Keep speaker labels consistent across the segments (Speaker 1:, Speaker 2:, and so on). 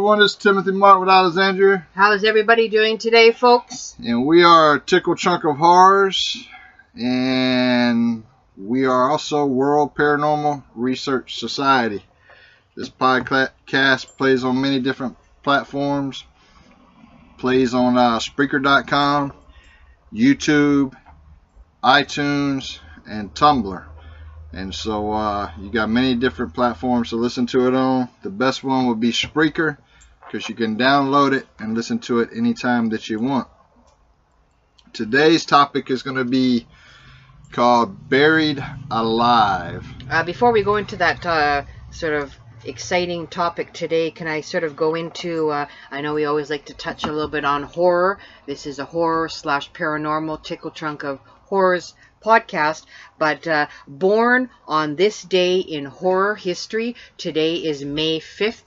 Speaker 1: everyone. This is Timothy Martin with Alexandria.
Speaker 2: How's everybody doing today, folks?
Speaker 1: And we are Tickle Chunk of Horrors. And we are also World Paranormal Research Society. This podcast plays on many different platforms. Plays on Spreaker.com, YouTube, iTunes, and Tumblr. And so you got many different platforms to listen to it on. The best one would be Spreaker, because you can download it and listen to it anytime that you want. Today's topic is going to be called Buried Alive.
Speaker 2: Before we go into that sort of exciting topic today, can I sort of go into, I know we always like to touch a little bit on horror. This is a horror / paranormal Tickle Trunk of Horrors podcast, but born on this day in horror history. Today is May 5th.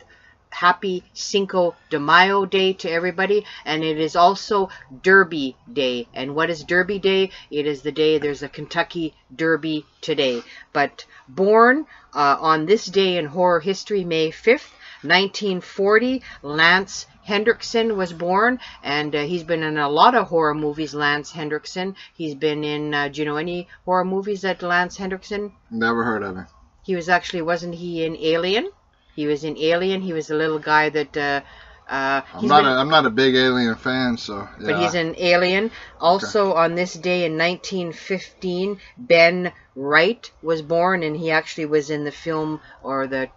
Speaker 2: Happy Cinco de Mayo Day to everybody, and it is also Derby Day. And what is Derby Day? It is the day there's a Kentucky Derby today. But born on this day in horror history, May 5th, 1940, Lance Henriksen was born, and he's been in a lot of horror movies, Lance Henriksen. He's been in, do you know any horror movies that Lance Henriksen?
Speaker 1: Never heard of him.
Speaker 2: He was actually, wasn't he in Alien? He was in Alien. He was the little guy that...
Speaker 1: I'm not a big Alien fan, so... Yeah.
Speaker 2: But he's in Alien. Also, okay. On this day in 1915, Ben Wright was born, and he actually was in the film, or the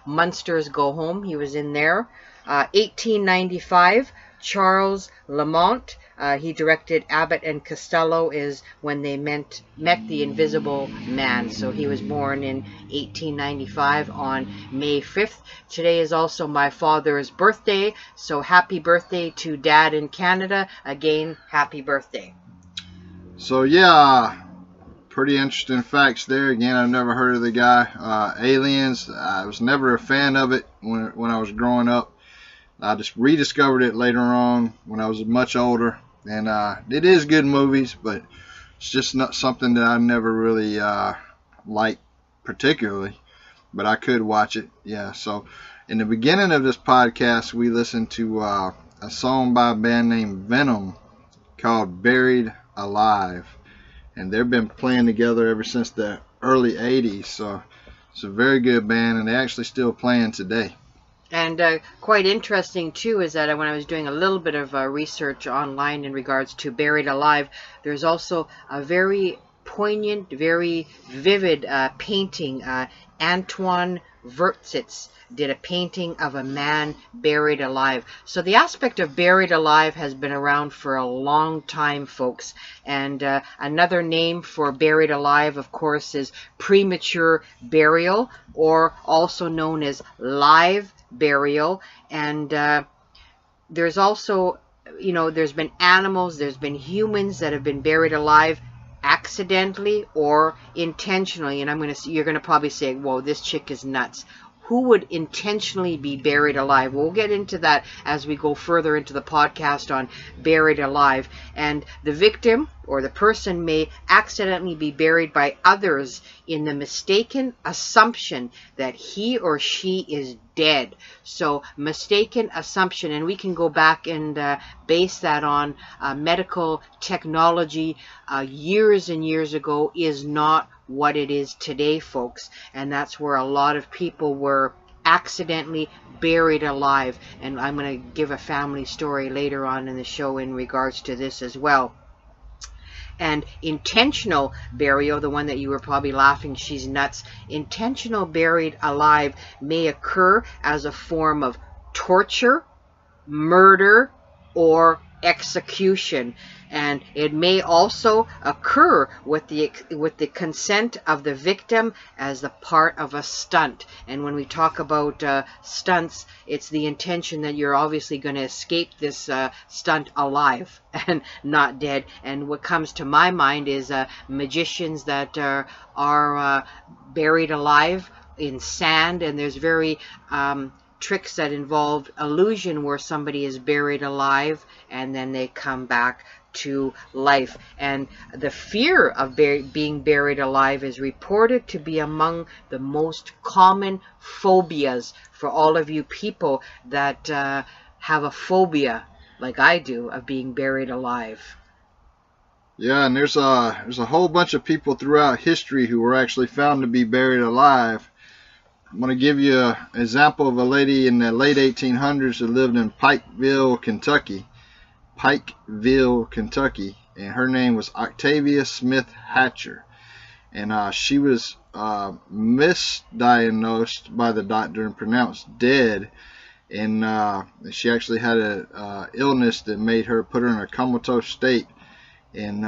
Speaker 2: Munsters Go Home. He was in there. 1895, Charles Lamont. He directed Abbott and Costello, is when they met the Invisible Man. So he was born in 1895 on May 5th. Today is also my father's birthday. So happy birthday to Dad in Canada. Again, happy birthday.
Speaker 1: So yeah, pretty interesting facts there. Again, I've never heard of the guy. Aliens, I was never a fan of it when I was growing up. I just rediscovered it later on when I was much older. And it is good movies, but it's just not something that I never really liked particularly. But I could watch it, yeah. So in the beginning of this podcast, we listened to a song by a band named Venom called Buried Alive. And they've been playing together ever since the early 80s. So it's a very good band, and they're actually still playing today.
Speaker 2: And quite interesting, too, is that when I was doing a little bit of research online in regards to Buried Alive, there's also a very poignant, very vivid painting. Antoine Vertzitz did a painting of a man buried alive. So the aspect of buried alive has been around for a long time, folks. And another name for buried alive, of course, is premature burial, or also known as live burial. And there's also, you know, there's been animals, there's been humans that have been buried alive accidentally or intentionally. And you're gonna probably say, whoa, this chick is nuts. Who would intentionally be buried alive? We'll get into that as we go further into the podcast on buried alive. And the victim or the person may accidentally be buried by others in the mistaken assumption that he or she is dead. So mistaken assumption, and we can go back and base that on medical technology years and years ago, is not what it is today, folks. And that's where a lot of people were accidentally buried alive. And I'm going to give a family story later on in the show in regards to this as well. And intentional burial, the one that you were probably laughing, she's nuts. Intentional buried alive may occur as a form of torture, murder, or execution. And it may also occur with the consent of the victim as a part of a stunt. And when we talk about stunts, it's the intention that you're obviously going to escape this stunt alive and not dead. And what comes to my mind is magicians that are buried alive in sand, and there's very tricks that involve illusion where somebody is buried alive and then they come back to life. And the fear of being buried alive is reported to be among the most common phobias for all of you people that have a phobia, like I do, of being buried alive.
Speaker 1: Yeah, and there's a whole bunch of people throughout history who were actually found to be buried alive. I'm going to give you an example of a lady in the late 1800s who lived in Pikeville, Kentucky. And her name was Octavia Smith Hatcher. And she was misdiagnosed by the doctor and pronounced dead. And she actually had an illness that made her put her in a comatose state. And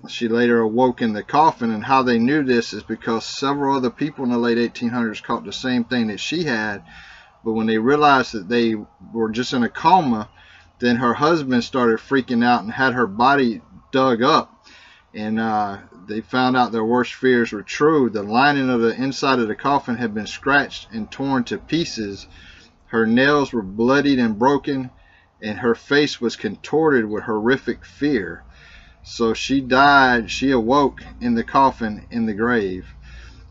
Speaker 1: she later awoke in the coffin. And how they knew this is because several other people in the late 1800s caught the same thing that she had. But when they realized that they were just in a coma, then her husband started freaking out and had her body dug up. And they found out their worst fears were true. The lining of the inside of the coffin had been scratched and torn to pieces. Her nails were bloodied and broken, and her face was contorted with horrific fear. So she died, she awoke in the coffin in the grave,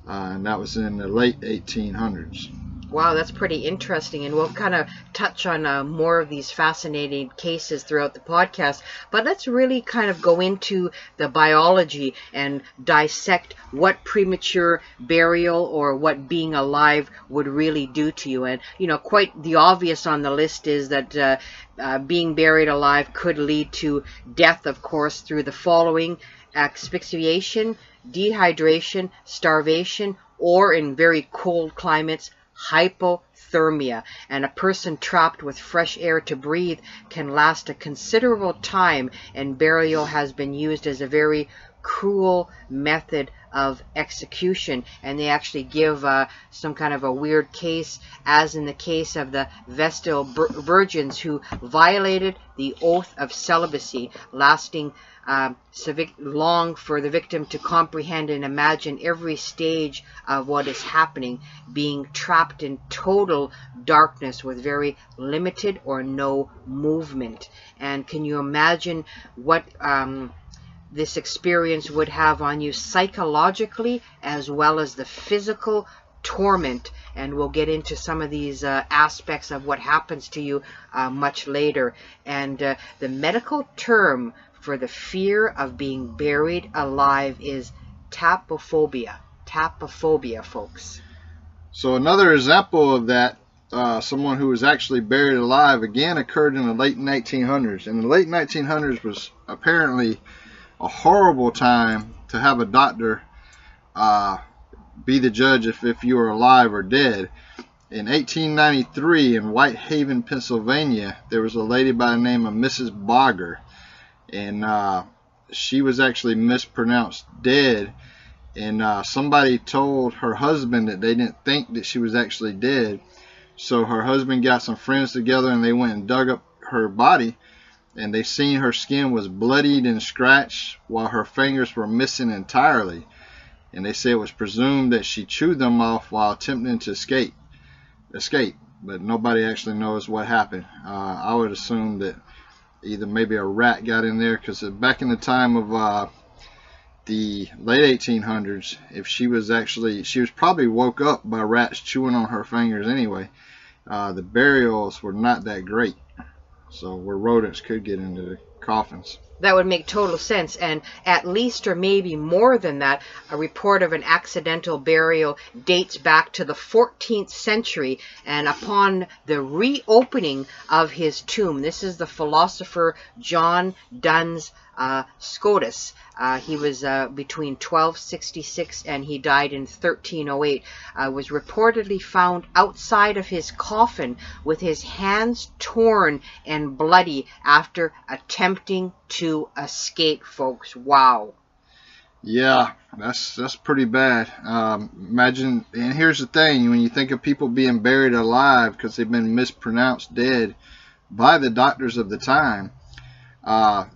Speaker 1: and that was in the late 1800s.
Speaker 2: Wow, that's pretty interesting, and we'll kind of touch on more of these fascinating cases throughout the podcast, but let's really kind of go into the biology and dissect what premature burial or what being alive would really do to you. And, you know, quite the obvious on the list is that being buried alive could lead to death, of course, through the following: asphyxiation, dehydration, starvation, or in very cold climates, hypothermia. And a person trapped with fresh air to breathe can last a considerable time, and burial has been used as a very cruel method of execution. And they actually give some kind of a weird case, as in the case of the Vestal Virgins who violated the oath of celibacy, lasting long for the victim to comprehend and imagine every stage of what is happening, being trapped in total darkness with very limited or no movement. And can you imagine what this experience would have on you psychologically as well as the physical torment? And we'll get into some of these aspects of what happens to you much later. And the medical term for the fear of being buried alive is tapophobia. Tapophobia, folks.
Speaker 1: So another example of that, someone who was actually buried alive, again occurred in the late 1900s. And the late 1900s was apparently a horrible time to have a doctor be the judge if you were alive or dead. In 1893 in Whitehaven, Pennsylvania, there was a lady by the name of Mrs. Bogger. And she was actually mispronounced dead. And somebody told her husband that they didn't think that she was actually dead. So her husband got some friends together and they went and dug up her body. And they seen her skin was bloodied and scratched while her fingers were missing entirely. And they say it was presumed that she chewed them off while attempting to escape. But nobody actually knows what happened. I would assume that either maybe a rat got in there, because back in the time of the late 1800s, if she was probably woke up by rats chewing on her fingers anyway. The burials were not that great, so where rodents could get into the coffins.
Speaker 2: That would make total sense. And at least, or maybe more than that, a report of an accidental burial dates back to the 14th century. And upon the reopening of his tomb, this is the philosopher John Duns Scotus. He was between 1266 and he died in 1308. Was reportedly found outside of his coffin with his hands torn and bloody after attempting to escape, folks. Wow.
Speaker 1: Yeah, that's pretty bad. Imagine, and here's the thing, when you think of people being buried alive because they've been mispronounced dead by the doctors of the time,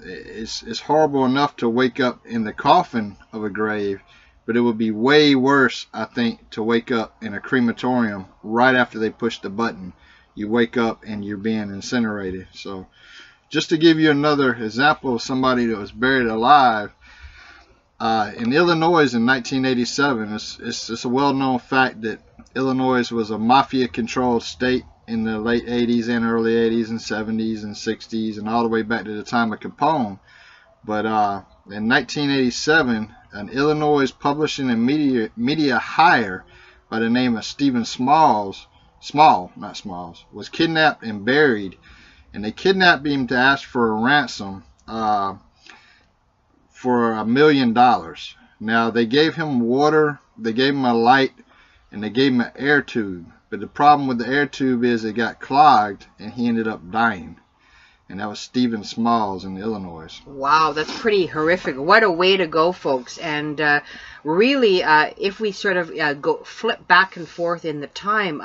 Speaker 1: it's horrible enough to wake up in the coffin of a grave, but it would be way worse, I think, to wake up in a crematorium right after they push the button. you wake up and you're being incinerated. So just to give you another example of somebody that was buried alive, in Illinois in 1987, it's a well-known fact that Illinois was a mafia-controlled state in the late 80s and early 80s and 70s and 60s and all the way back to the time of Capone. But in 1987, an Illinois publishing and media hire by the name of Stephen Small, was kidnapped and buried. And they kidnapped him to ask for a ransom for $1 million. Now, they gave him water, they gave him a light, and they gave him an air tube. But the problem with the air tube is it got clogged, and he ended up dying. And that was Stephen Smalls in Illinois.
Speaker 2: Wow, that's pretty horrific. What a way to go, folks. And really, if we sort of flip back and forth in the time,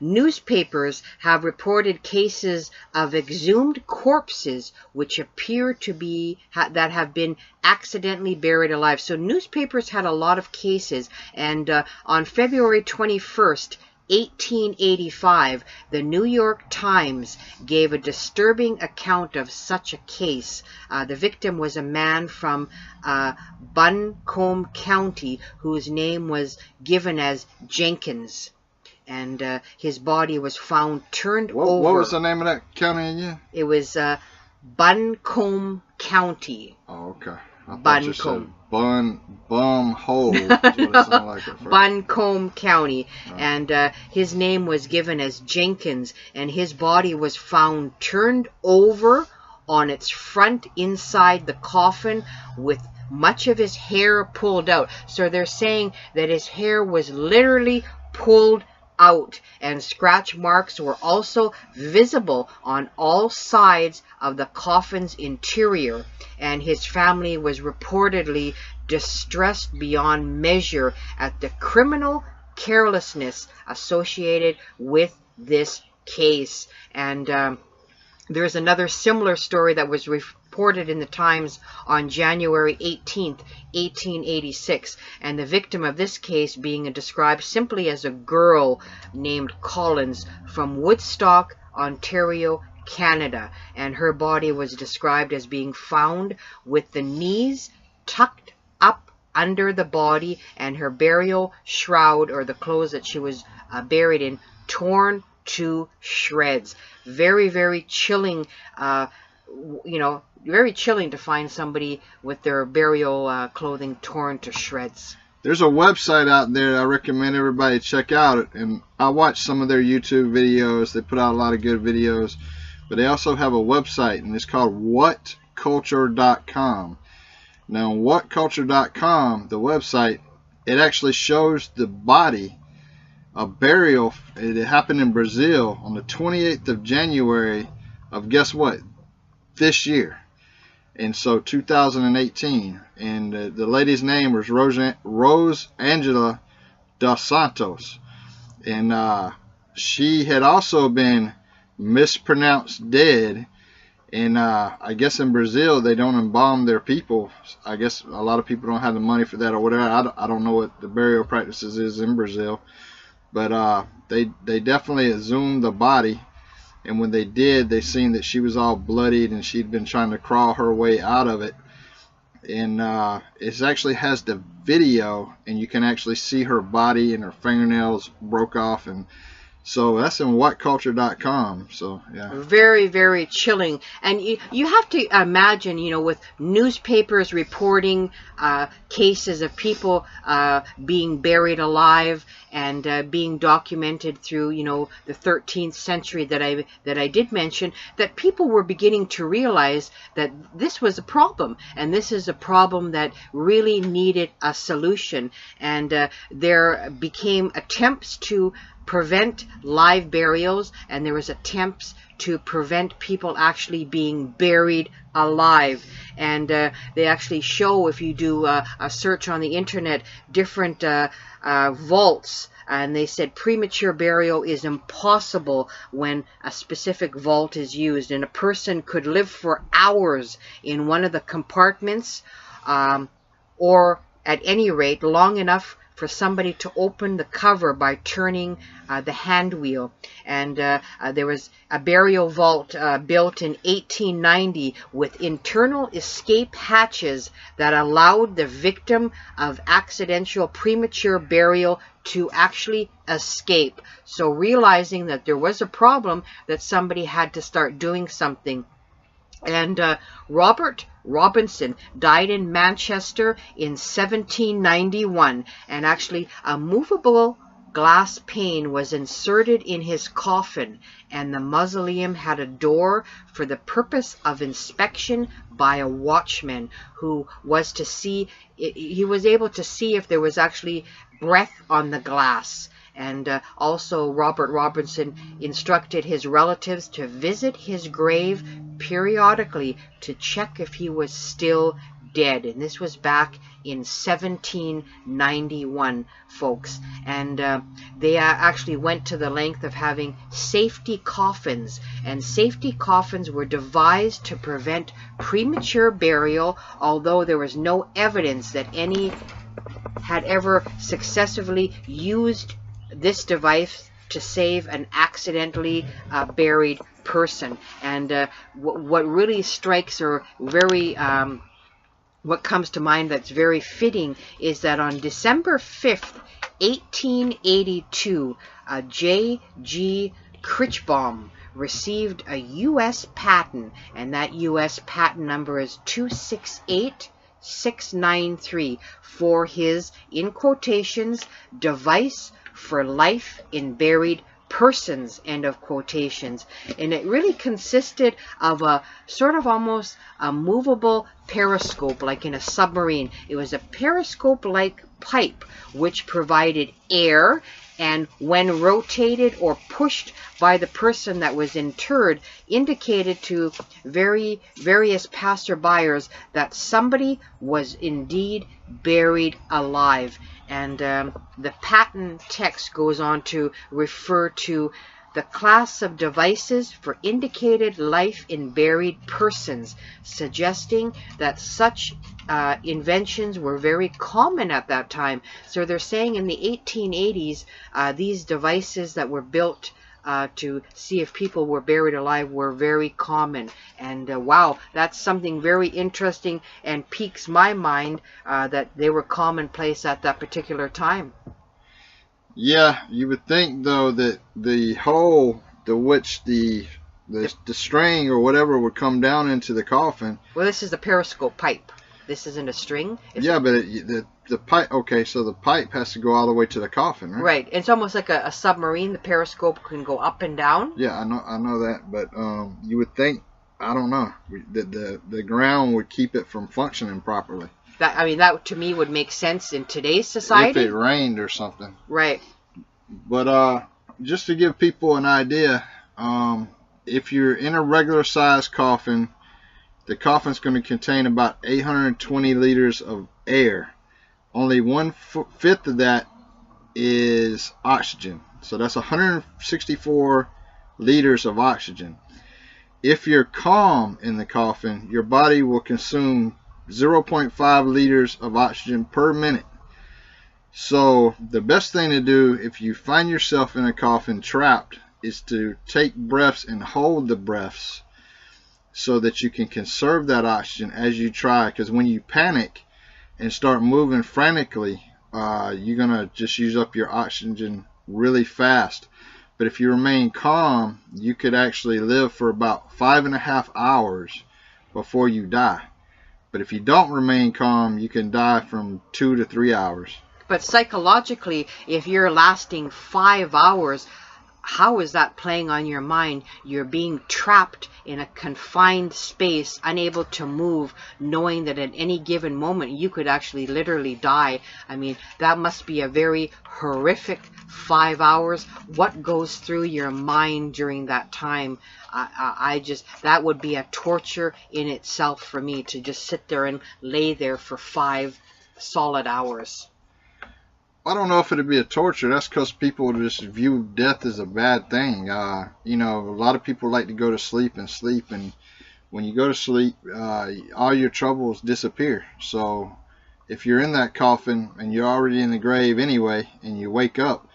Speaker 2: newspapers have reported cases of exhumed corpses which appear to be that have been accidentally buried alive. So newspapers had a lot of cases. And on February 21st, 1885, the New York Times gave a disturbing account of such a case. The victim was a man from Buncombe County whose name was given as Jenkins, and his body was found turned over.
Speaker 1: What was the name of that county again?
Speaker 2: It was Buncombe County.
Speaker 1: Oh, okay.
Speaker 2: Buncombe.
Speaker 1: Bumhole.
Speaker 2: No,
Speaker 1: like
Speaker 2: Buncombe County. Oh. And his name was given as Jenkins, and his body was found turned over on its front inside the coffin with much of his hair pulled out. So they're saying that his hair was literally pulled out, and scratch marks were also visible on all sides of the coffin's interior, and his family was reportedly distressed beyond measure at the criminal carelessness associated with this case. And there's another similar story that was reported in the Times on January 18th, 1886, and the victim of this case being described simply as a girl named Collins from Woodstock, Ontario, Canada, and her body was described as being found with the knees tucked up under the body, and her burial shroud, or the clothes that she was buried in, torn to shreds. Very, very chilling, very chilling to find somebody with their burial clothing torn to shreds.
Speaker 1: There's a website out there that I recommend everybody check out, and I watch some of their YouTube videos. They put out a lot of good videos, but they also have a website, and it's called whatculture.com. Now, whatculture.com, the website, it actually shows the body, a burial. It happened in Brazil on the 28th of January of, guess what, this year. And so 2018, and the lady's name was Rose Angela dos Santos, and she had also been mispronounced dead. And I guess in Brazil they don't embalm their people. I guess a lot of people don't have the money for that or whatever. I don't know what the burial practices is in Brazil, but they definitely exhumed the body. And when they did, they seen that she was all bloodied and she'd been trying to crawl her way out of it. And it actually has the video, and you can actually see her body and her fingernails broke off. And so that's in whatculture.com. So, yeah.
Speaker 2: Very, very chilling. And you have to imagine, with newspapers reporting cases of people being buried alive and being documented through, the 13th century that I did mention, that people were beginning to realize that this was a problem, and this is a problem that really needed a solution. And there became attempts to prevent live burials, and there was attempts to prevent people actually being buried alive. And they actually show, if you do a search on the internet, different vaults, and they said premature burial is impossible when a specific vault is used, and a person could live for hours in one of the compartments, or at any rate long enough for somebody to open the cover by turning the hand wheel. And there was a burial vault built in 1890 with internal escape hatches that allowed the victim of accidental premature burial to actually escape. So realizing that there was a problem, that somebody had to start doing something. And Robert Robinson died in Manchester in 1791, and actually a movable glass pane was inserted in his coffin, and the mausoleum had a door for the purpose of inspection by a watchman who was to see, he was able to see if there was actually breath on the glass. And also Robert Robinson instructed his relatives to visit his grave periodically to check if he was still dead. And this was back in 1791, folks. And they actually went to the length of having safety coffins. And safety coffins were devised to prevent premature burial, although there was no evidence that any had ever successfully used this device to save an accidentally buried person. And what really strikes, or very what comes to mind that's very fitting, is that on December 5th, 1882, J.G. Kirschbaum received a U.S. patent, and that U.S. patent number is 268693 for his, in quotations, device for life in buried persons, end of quotations. And it really consisted of a sort of almost a movable periscope, like in a submarine. It was a periscope-like pipe which provided air, and when rotated or pushed by the person that was interred, indicated to various passerbyers that somebody was indeed buried alive. And the patent text goes on to refer to the class of devices for indicated life in buried persons, suggesting that such inventions were very common at that time. So they're saying in the 1880s, these devices that were built to see if people were buried alive were very common. And wow, that's something very interesting and piques my mind that they were commonplace at that particular time.
Speaker 1: Yeah, you would think though that the hole to which the string or whatever would come down into the coffin.
Speaker 2: Well, this is a periscope pipe. This isn't a string.
Speaker 1: Yeah, but the pipe. Okay, so the pipe has to go all the way to the coffin, right?
Speaker 2: Right. It's almost like a submarine. The periscope can go up and down.
Speaker 1: Yeah, I know that, but you would think, I don't know, that the ground would keep it from functioning properly.
Speaker 2: That to me would make sense in today's society.
Speaker 1: If it rained or something.
Speaker 2: Right.
Speaker 1: But just to give people an idea, if you're in a regular size coffin, the coffin's going to contain about 820 liters of air. Only 1/5 of that is oxygen. So that's 164 liters of oxygen. If you're calm in the coffin, your body will consume 0.5 liters of oxygen per minute. So the best thing to do if you find yourself in a coffin trapped is to take breaths and hold the breaths so that you can conserve that oxygen as you try. Because when you panic and start moving frantically, you're going to just use up your oxygen really fast. But if you remain calm, you could actually live for about 5.5 hours before you die. But if you don't remain calm, you can die from 2 to 3 hours.
Speaker 2: But psychologically, if you're lasting 5 hours, how is that playing on your mind? You're being trapped in a confined space, unable to move, knowing that at any given moment you could actually literally die. I mean, that must be a very horrific 5 hours. What goes through your mind during that time? That would be a torture in itself for me, to just sit there and lay there for 5 solid hours.
Speaker 1: I don't know if it'd be a torture. That's because people just view death as a bad thing. You know, a lot of people like to go to sleep, and when you go to sleep, all your troubles disappear. So if you're in that coffin and you're already in the grave anyway, and you wake up,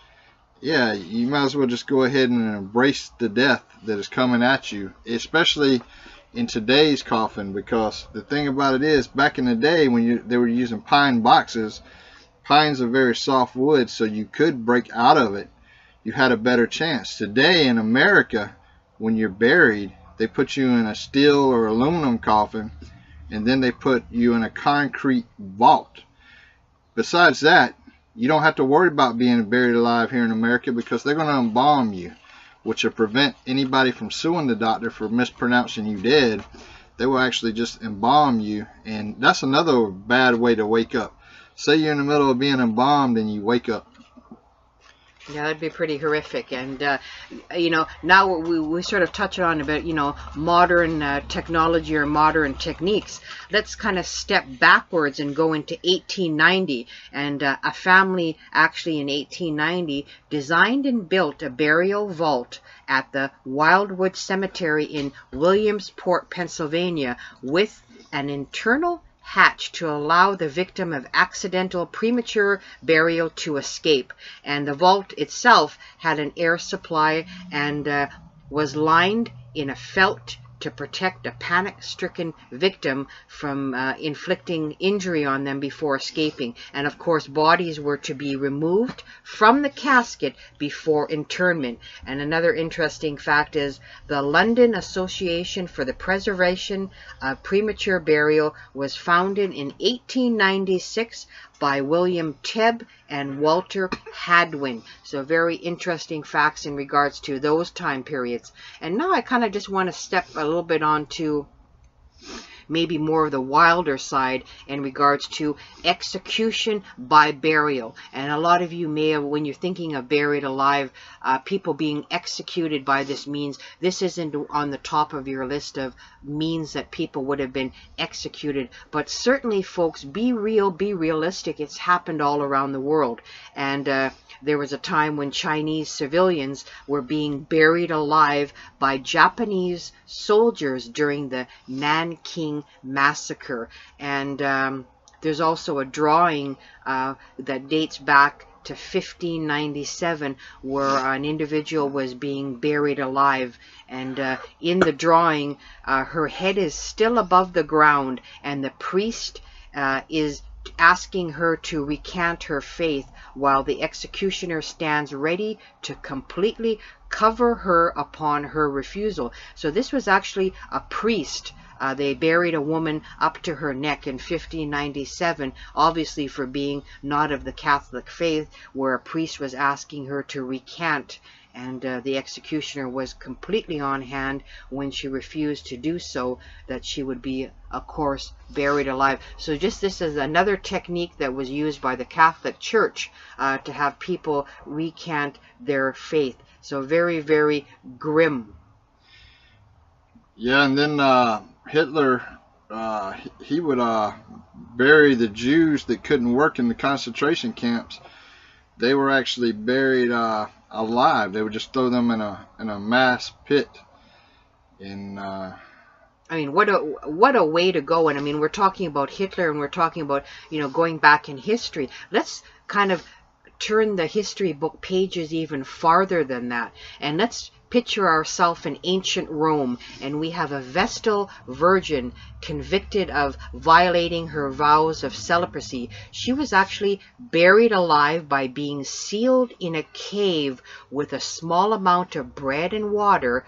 Speaker 1: yeah, you might as well just go ahead and embrace the death that is coming at you, especially in today's coffin, because the thing about it is, back in the day when they were using pine boxes, pine's a very soft wood, so you could break out of it. You had a better chance. Today in America, when you're buried, they put you in a steel or aluminum coffin, and then they put you in a concrete vault. Besides that, you don't have to worry about being buried alive here in America, because they're going to embalm you, which will prevent anybody from suing the doctor for mispronouncing you dead. They will actually just embalm you, and that's another bad way to wake up. Say you're in the middle of being embalmed and you wake up.
Speaker 2: Yeah, that'd be pretty horrific. And, you know, now we sort of touch on about, you know, modern technology or modern techniques. Let's kind of step backwards and go into 1890. And a family actually in 1890 designed and built a burial vault at the Wildwood Cemetery in Williamsport, Pennsylvania, with an internal hatch to allow the victim of accidental premature burial to escape. And the vault itself had an air supply and was lined in a felt to protect a panic-stricken victim from inflicting injury on them before escaping. And of course, bodies were to be removed from the casket before interment. And another interesting fact is the London Association for the Preservation of Premature Burial was founded in 1896 by William Tebb and Walter Hadwin. So very interesting facts in regards to those time periods. And now I kind of just want to step a little bit on to maybe more of the wilder side in regards to execution by burial. And a lot of you may have, when you're thinking of buried alive, people being executed by this means, this isn't on the top of your list of means that people would have been executed. But certainly, folks, be real, be realistic. It's happened all around the world. And there was a time when Chinese civilians were being buried alive by Japanese soldiers during the Nanking Massacre. And there's also a drawing that dates back to 1597 where an individual was being buried alive. And in the drawing, her head is still above the ground, and the priest is asking her to recant her faith, while the executioner stands ready to completely cover her upon her refusal. So this was actually a priest. They buried a woman up to her neck in 1597, obviously for being not of the Catholic faith, where a priest was asking her to recant. And the executioner was completely on hand when she refused to do so, that she would be, of course, buried alive. So just this is another technique that was used by the Catholic Church to have people recant their faith. So very, very grim.
Speaker 1: Yeah, and then Hitler, he would bury the Jews that couldn't work in the concentration camps. They were actually buried alive. They would just throw them in a mass pit. I
Speaker 2: mean, what a way to go. And I mean, we're talking about Hitler, and we're talking about, you know, going back in history. Let's kind of turn the history book pages even farther than that, and let's picture ourselves in ancient Rome, and we have a Vestal Virgin convicted of violating her vows of celibacy. She was actually buried alive by being sealed in a cave with a small amount of bread and water,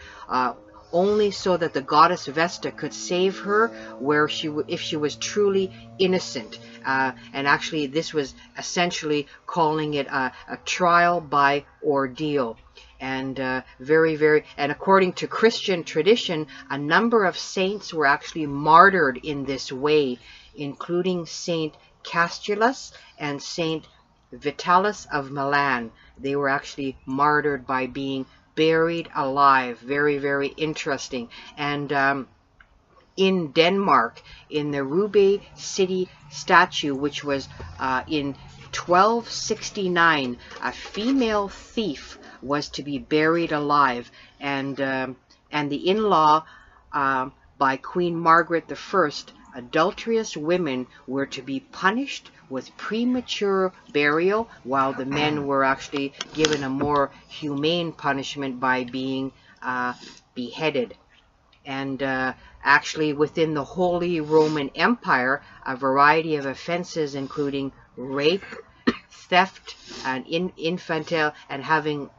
Speaker 2: only so that the goddess Vesta could save her where if she was truly innocent. And actually, this was essentially calling it a trial by ordeal. And very, very, and according to Christian tradition, a number of saints were actually martyred in this way, including Saint Castulus and Saint Vitalis of Milan. They were actually martyred by being buried alive. Very, very interesting. And in Denmark, in the Roubaix City statue, which was in 1269, a female thief was to be buried alive, and the in-law by Queen Margaret I adulterous women were to be punished with premature burial, while the men were actually given a more humane punishment by being beheaded. And actually within the Holy Roman Empire, a variety of offenses including rape, theft, and infantile, and having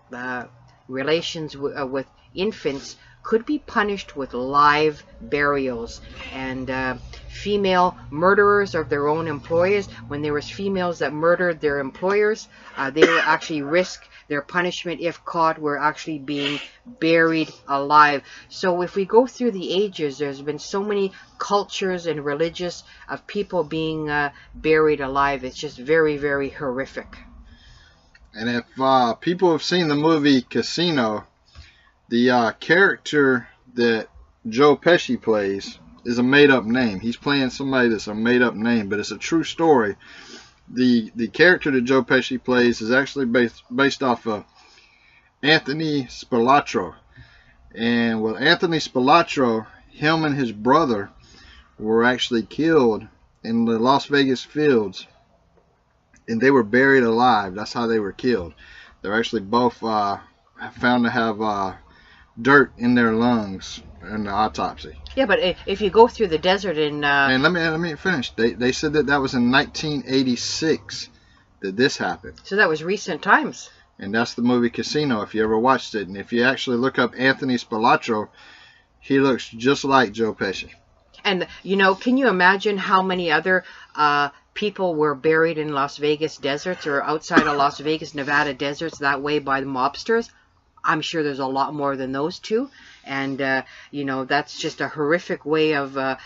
Speaker 2: relations with infants could be punished with live burials. And female murderers of their own employers, when there was females that murdered their employers, they were actually risk their punishment, if caught, were actually being buried alive. So if we go through the ages, there's been so many cultures and religious of people being buried alive. It's just very, very horrific.
Speaker 1: And if people have seen the movie Casino, the character that Joe Pesci plays is a made-up name. He's playing somebody that's a made-up name, but it's a true story. The character that Joe Pesci plays is actually based off of Anthony Spilatro. And with Anthony Spilatro, him and his brother were actually killed in the Las Vegas fields, and they were buried alive. That's how they were killed. They're actually both found to have dirt in their lungs in the autopsy.
Speaker 2: Yeah, but if you go through the desert in...
Speaker 1: And let me finish. They said that was in 1986 that this happened.
Speaker 2: So that was recent times.
Speaker 1: And that's the movie Casino, if you ever watched it. And if you actually look up Anthony Spilatro, he looks just like Joe Pesci.
Speaker 2: And, you know, can you imagine how many other people were buried in Las Vegas deserts or outside of Las Vegas, Nevada deserts that way by the mobsters? I'm sure there's a lot more than those two. And, you know, that's just a horrific way of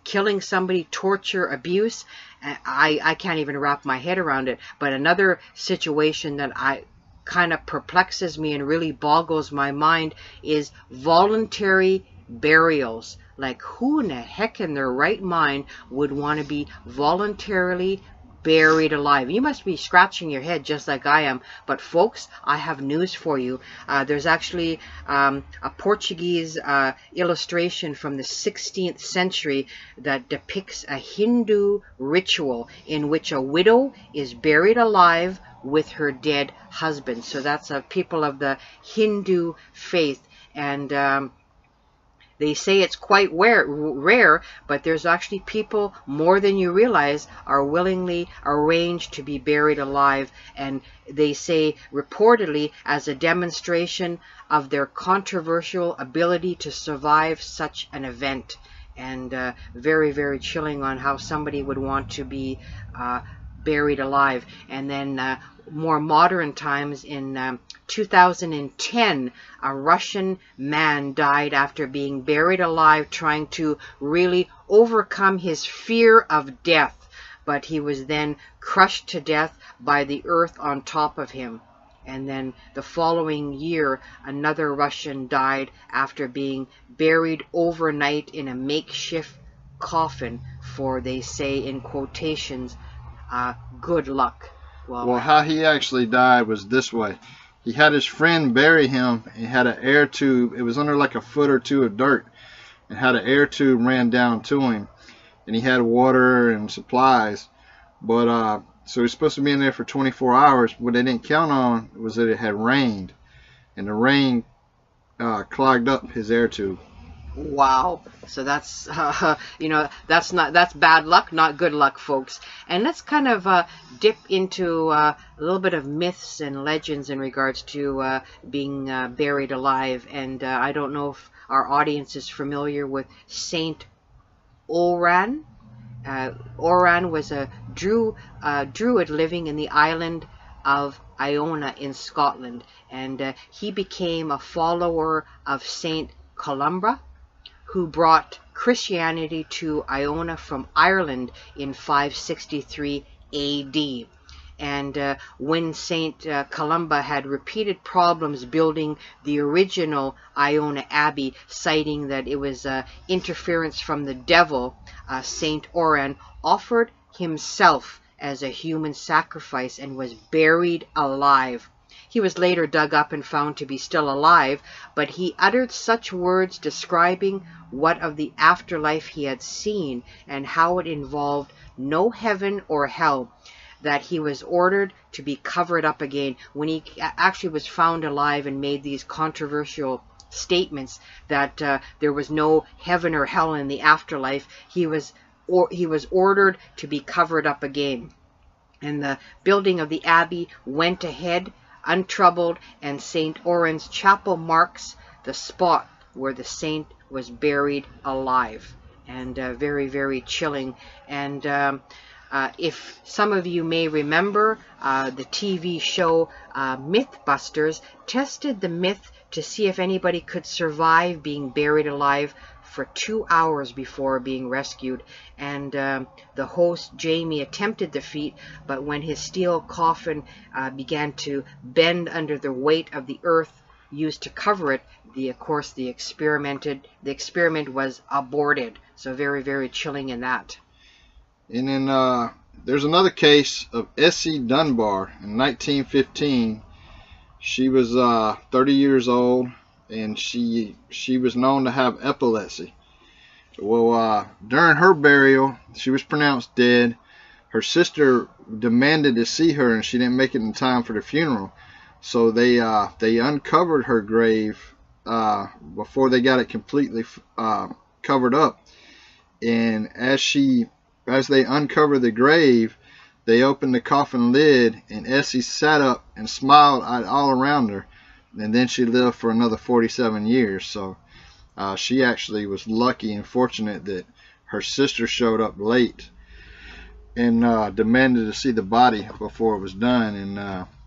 Speaker 2: killing somebody, torture, abuse. I can't even wrap my head around it. But another situation that kind of perplexes me and really boggles my mind is voluntary burials. Like, who in the heck in their right mind would want to be voluntarily buried alive? You must be scratching your head just like I am. But folks, I have news for you. There's actually a Portuguese illustration from the 16th century that depicts a Hindu ritual in which a widow is buried alive with her dead husband. So that's people of the Hindu faith. And they say it's quite rare, but there's actually people, more than you realize, are willingly arranged to be buried alive. And they say, reportedly, as a demonstration of their controversial ability to survive such an event. And very, very chilling on how somebody would want to be buried alive. And then more modern times, in 2010, a Russian man died after being buried alive trying to really overcome his fear of death, but he was then crushed to death by the earth on top of him. And then the following year, another Russian died after being buried overnight in a makeshift coffin for, they say in quotations, good luck.
Speaker 1: Well, how he actually died was this way. He had his friend bury him. He had an air tube. It was under like a foot or two of dirt, and had an air tube ran down to him, and he had water and supplies. But so he was supposed to be in there for 24 hours. What they didn't count on was that it had rained, and the rain clogged up his air tube.
Speaker 2: Wow. So that's, you know, that's bad luck, not good luck, folks. And let's kind of dip into a little bit of myths and legends in regards to being buried alive. And I don't know if our audience is familiar with Saint Oran. Oran was a druid living in the island of Iona in Scotland. And he became a follower of Saint Columba, who brought Christianity to Iona from Ireland in 563 AD. And when St. Columba had repeated problems building the original Iona Abbey, citing that it was interference from the devil, St. Oran offered himself as a human sacrifice and was buried alive. He was later dug up and found to be still alive, but he uttered such words describing what of the afterlife he had seen and how it involved no heaven or hell, that he was ordered to be covered up again. When he actually was found alive and made these controversial statements that there was no heaven or hell in the afterlife, he was ordered to be covered up again. And the building of the abbey went ahead untroubled, and St. Oran's Chapel marks the spot where the saint was buried alive. And very, very chilling. And if some of you may remember, the TV show Mythbusters tested the myth to see if anybody could survive being buried alive for 2 hours before being rescued. And the host, Jamie, attempted the feat, but when his steel coffin began to bend under the weight of the earth used to cover it, of course, the experiment was aborted. So very, very chilling in that.
Speaker 1: And then there's another case of Essie Dunbar in 1915. She was 30 years old, and she was known to have epilepsy. Well, during her burial, she was pronounced dead. Her sister demanded to see her, and she didn't make it in time for the funeral. So they uncovered her grave before they got it completely covered up. And as they uncovered the grave, they opened the coffin lid, and Essie sat up and smiled all around her. And then she lived for another 47 years. So she actually was lucky and fortunate that her sister showed up late and demanded to see the body before it was done,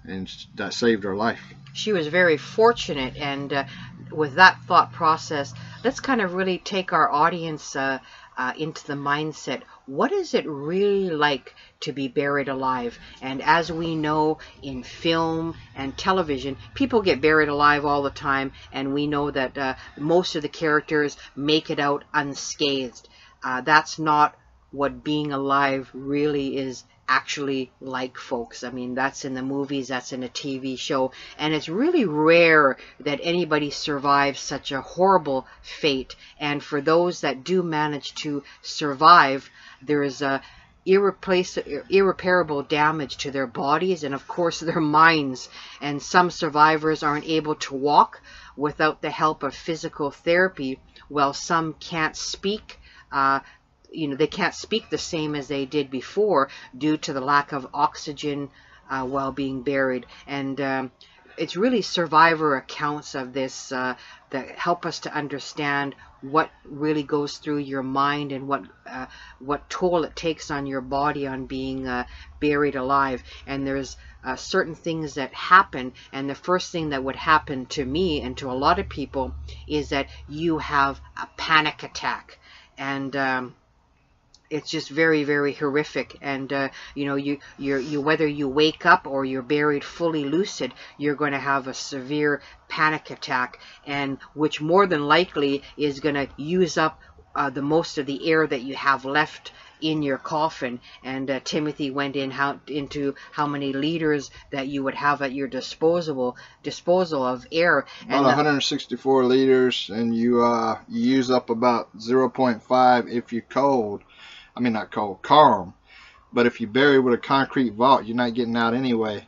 Speaker 1: and that saved her life.
Speaker 2: She was very fortunate. And with that thought process, let's kind of really take our audience into the mindset. What is it really like to be buried alive? And as we know, in film and television, people get buried alive all the time, and we know that most of the characters make it out unscathed. That's not what being alive really is actually like, folks. I mean, that's in the movies, that's in a TV show, and it's really rare that anybody survives such a horrible fate. And for those that do manage to survive, there is a irreparable damage to their bodies and of course their minds. And some survivors aren't able to walk without the help of physical therapy, while some can't speak. They can't speak the same as they did before due to the lack of oxygen while being buried. And it's really survivor accounts of this that help us to understand what really goes through your mind and what toll it takes on your body on being buried alive. And there's certain things that happen, and the first thing that would happen to me and to a lot of people is that you have a panic attack. And it's just very, very horrific. And you whether you wake up or you're buried fully lucid, you're going to have a severe panic attack, and which more than likely is going to use up the most of the air that you have left in your coffin. And Timothy went into how many liters that you would have at your disposal of air.
Speaker 1: About 164 liters, and you use up about 0.5 if you're cold. I mean, not cold, calm. But if you bury with a concrete vault, you're not getting out anyway.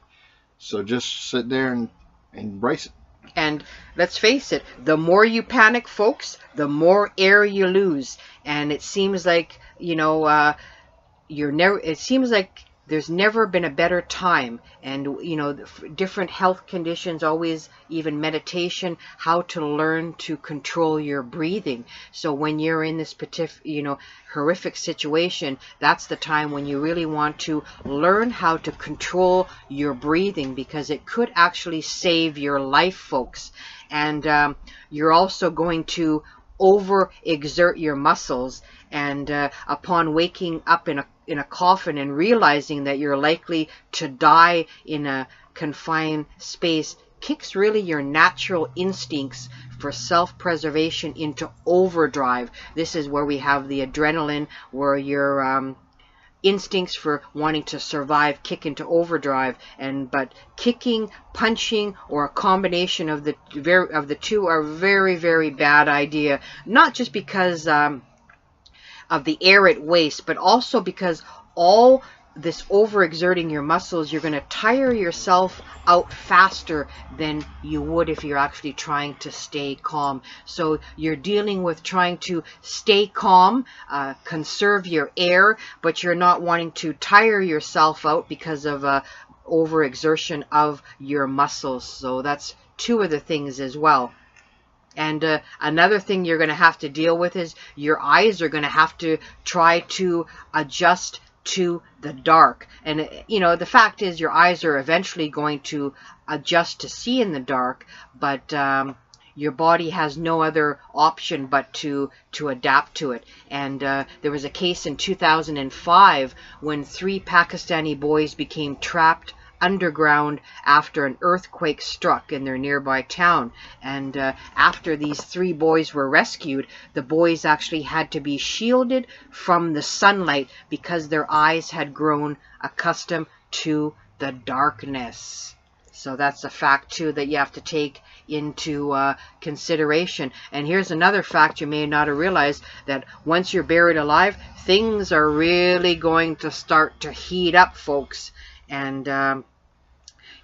Speaker 1: So just sit there and embrace it.
Speaker 2: And let's face it, the more you panic, folks, the more air you lose. And it seems like, it seems like there's never been a better time. And, different health conditions, always, even meditation, how to learn to control your breathing. So when you're in this horrific situation, that's the time when you really want to learn how to control your breathing, because it could actually save your life, folks. And you're also going to overexert your muscles, and upon waking up in a coffin and realizing that you're likely to die in a confined space kicks really your natural instincts for self-preservation into overdrive. This is where we have the adrenaline, where you're instincts for wanting to survive kick into overdrive, but kicking, punching, or a combination of the two are very, very bad idea. Not just because of the air it wastes, but also because all this overexerting your muscles, you're going to tire yourself out faster than you would if you're actually trying to stay calm. So you're dealing with trying to stay calm, conserve your air, but you're not wanting to tire yourself out because of overexertion of your muscles. So that's two of the things as well. And another thing you're going to have to deal with is your eyes are going to have to try to adjust to the dark. And you know, the fact is your eyes are eventually going to adjust to see in the dark, but your body has no other option but to adapt to it. And there was a case in 2005 when 3 Pakistani boys became trapped underground after an earthquake struck in their nearby town. And after these 3 boys were rescued, the boys actually had to be shielded from the sunlight because their eyes had grown accustomed to the darkness. So that's a fact too that you have to take into consideration. And here's another fact you may not have realized, that once you're buried alive, things are really going to start to heat up, folks. And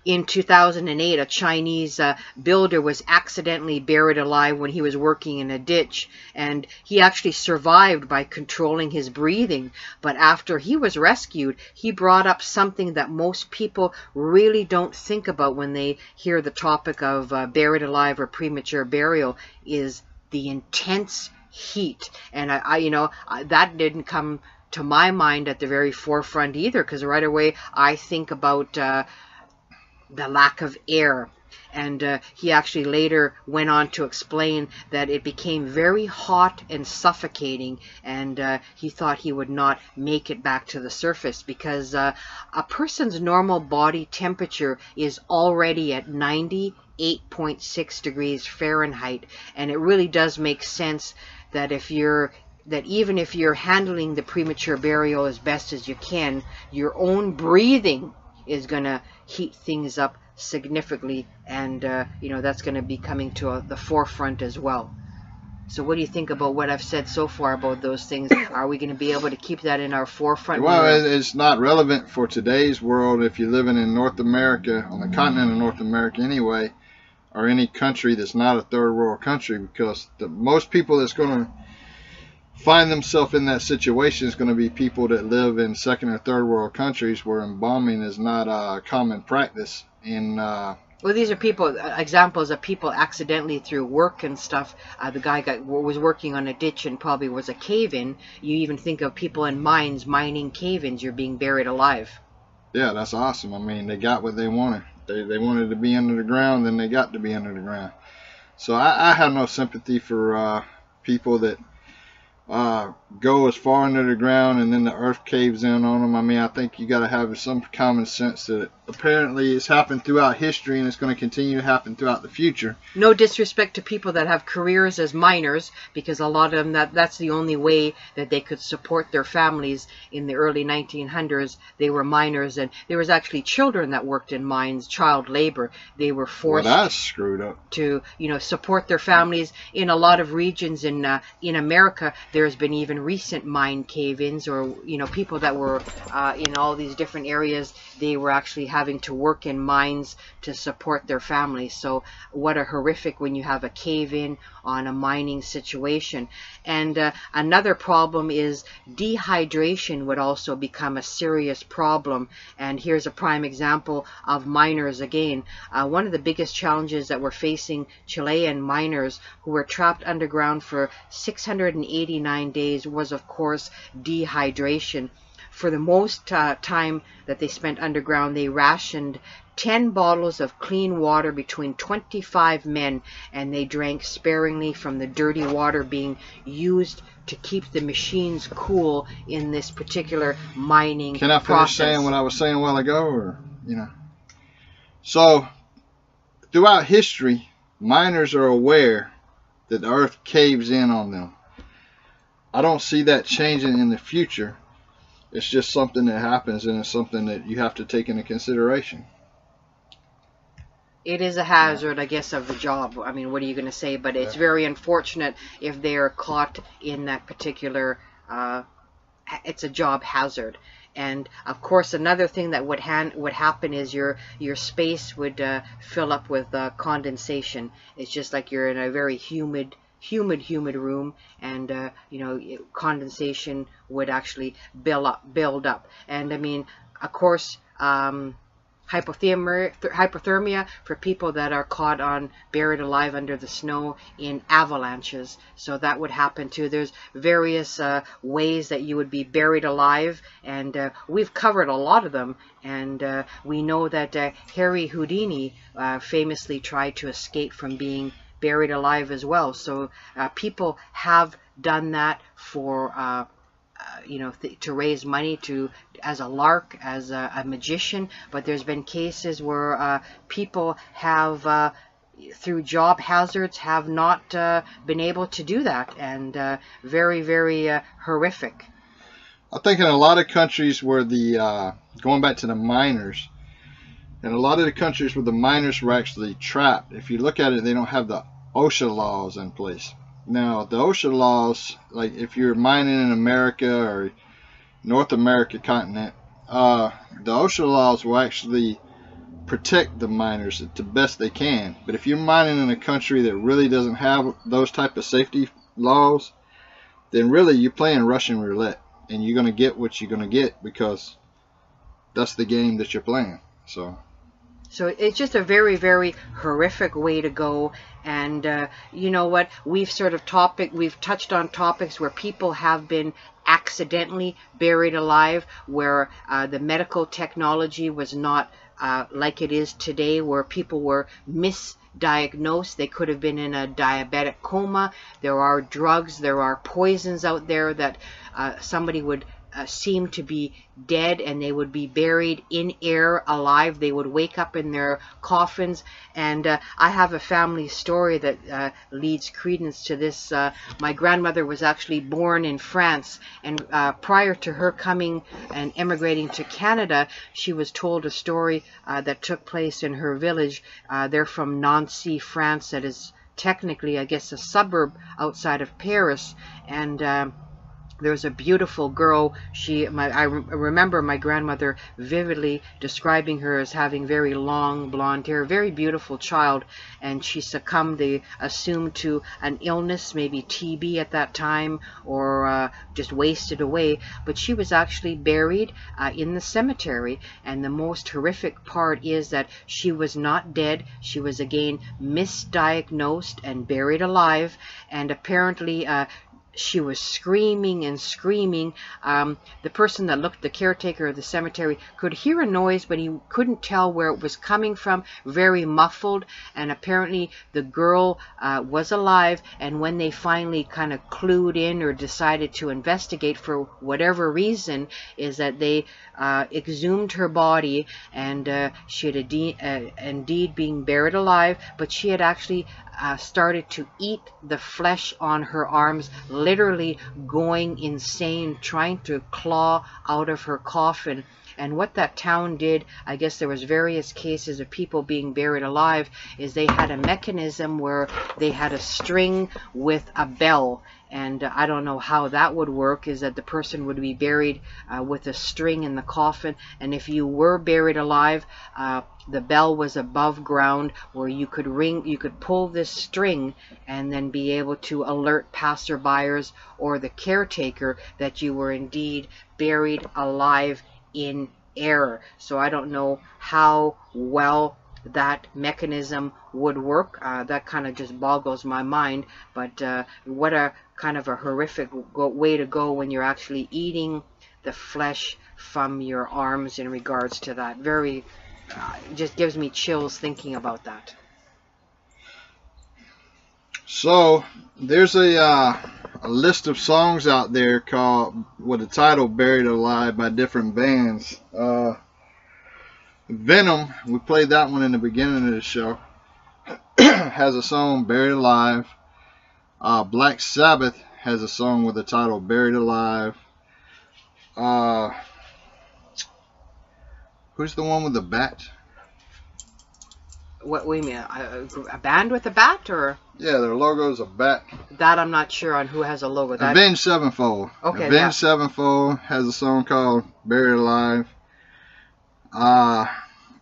Speaker 2: in 2008, a Chinese builder was accidentally buried alive when he was working in a ditch, and he actually survived by controlling his breathing. But after he was rescued, he brought up something that most people really don't think about when they hear the topic of buried alive or premature burial, is the intense heat. And that didn't come to my mind at the very forefront either, because right away I think about the lack of air. And he actually later went on to explain that it became very hot and suffocating, and he thought he would not make it back to the surface, because a person's normal body temperature is already at 98.6 degrees Fahrenheit. And it really does make sense that even if you're handling the premature burial as best as you can, your own breathing is going to heat things up significantly, and that's going to be coming to the forefront as well. So what do you think about what I've said so far about those things? Are we going to be able to keep that in our forefront?
Speaker 1: Well, it's not relevant for today's world if you're living in North America, on the continent of North America anyway, or any country that's not a third world country, because most people that's going to find themselves in that situation is going to be people that live in second or third world countries where embalming is not a common practice.
Speaker 2: Well, these are examples of people accidentally through work and stuff. The guy was working on a ditch and probably was a cave-in. You even think of people in mines, mining cave-ins, you're being buried alive.
Speaker 1: Yeah, that's awesome. I mean, they got what they wanted. They wanted to be under the ground, then they got to be under the ground. So I have no sympathy for people that go as far under the ground and then the earth caves in on them. I mean, I think you got to have some common sense that apparently it's happened throughout history and it's going to continue to happen throughout the future.
Speaker 2: No disrespect to people that have careers as miners, because a lot of them, that's the only way that they could support their families in the early 1900s. They were miners, and there was actually children that worked in mines, child labor. They were forced
Speaker 1: that's screwed up.
Speaker 2: To support their families. In a lot of regions in America, there's been even recent mine cave-ins, or people that were in all these different areas, they were actually having to work in mines to support their families. So what a horrific when you have a cave-in on a mining situation. And another problem is dehydration would also become a serious problem. And here's a prime example of miners again. One of the biggest challenges that were facing Chilean miners who were trapped underground for 689 days was, of course, dehydration. For the most time that they spent underground, they rationed 10 bottles of clean water between 25 men, and they drank sparingly from the dirty water being used to keep the machines cool in this particular mining process.
Speaker 1: Can I finish saying what I was saying a while ago? Or, So, throughout history, miners are aware that the earth caves in on them. I don't see that changing in the future. it's just something that happens, and it's something that you have to take into consideration.
Speaker 2: It is a hazard, I guess, of the job. I mean, what are you going to say? But it's very unfortunate if they're caught in that particular. It's a job hazard. And of course, another thing that would happen is your space would fill up with condensation. It's just like you're in a very humid room, and you know, condensation would actually build up. And I mean, of course, hypothermia for people that are caught on buried alive under the snow in avalanches. So that would happen too. There's various ways that you would be buried alive, and we've covered a lot of them. And we know that Harry Houdini famously tried to escape from being buried alive as well. So people have done that for you know, to raise money, as a lark, as a magician. But there's been cases where people have through job hazards have not been able to do that, and very, very horrific.
Speaker 1: I think in a lot of countries where the going back to the miners, in a lot of the countries where the miners were actually trapped, if you look at it, they don't have the OSHA laws in place. Now, the OSHA laws, like if you're mining in America or North America continent, the OSHA laws will actually protect the miners the best they can. But if you're mining in a country that really doesn't have those type of safety laws, then really you're playing Russian roulette, and you're going to get what you're going to get, because that's the game that you're playing. So
Speaker 2: it's just a very, very horrific way to go. And you know what? We've touched on topics where people have been accidentally buried alive, where the medical technology was not like it is today, where people were misdiagnosed. They could have been in a diabetic coma. There are drugs, there are poisons out there that somebody would seem to be dead, and they would be buried in air alive. They would wake up in their coffins. And I have a family story that leads credence to this. My grandmother was actually born in France, and prior to her coming and emigrating to Canada, she was told a story that took place in her village. They're from Nancy, France. That is technically, I guess, a suburb outside of Paris. And there's a beautiful girl. I remember my grandmother vividly describing her as having very long blonde hair, very beautiful child, and she succumbed, they assumed, to an illness, maybe TB at that time, or just wasted away. But she was actually buried in the cemetery, and the most horrific part is that she was not dead. She was again misdiagnosed and buried alive, and apparently she was screaming and screaming. The person that the caretaker of the cemetery, could hear a noise, but he couldn't tell where it was coming from, very muffled. And apparently the girl was alive, and when they finally kind of clued in or decided to investigate for whatever reason, is that they exhumed her body, and she had indeed been buried alive, but she had actually started to eat the flesh on her arms, literally going insane, trying to claw out of her coffin. And what that town did, I guess there was various cases of people being buried alive, is they had a mechanism where they had a string with a bell. And I don't know how that would work, is that the person would be buried with a string in the coffin, and if you were buried alive, the bell was above ground, where you could pull this string and then be able to alert passerbyers or the caretaker that you were indeed buried alive in air. So I don't know how well that mechanism would work. That kind of just boggles my mind. But what a kind of a horrific way to go when you're actually eating the flesh from your arms in regards to that. Very just gives me chills thinking about that.
Speaker 1: So there's a list of songs out there called, with the title "Buried Alive" by different bands. Venom, we played that one in the beginning of the show, has a song "Buried Alive." Black Sabbath has a song with the title "Buried Alive." Who's the one with the bat?
Speaker 2: What we mean? A band with a bat, or?
Speaker 1: Yeah, their logo is a bat.
Speaker 2: That I'm not sure on who has a logo. That...
Speaker 1: Avenged Sevenfold.
Speaker 2: Okay,
Speaker 1: Avenged Sevenfold has a song called Buried Alive.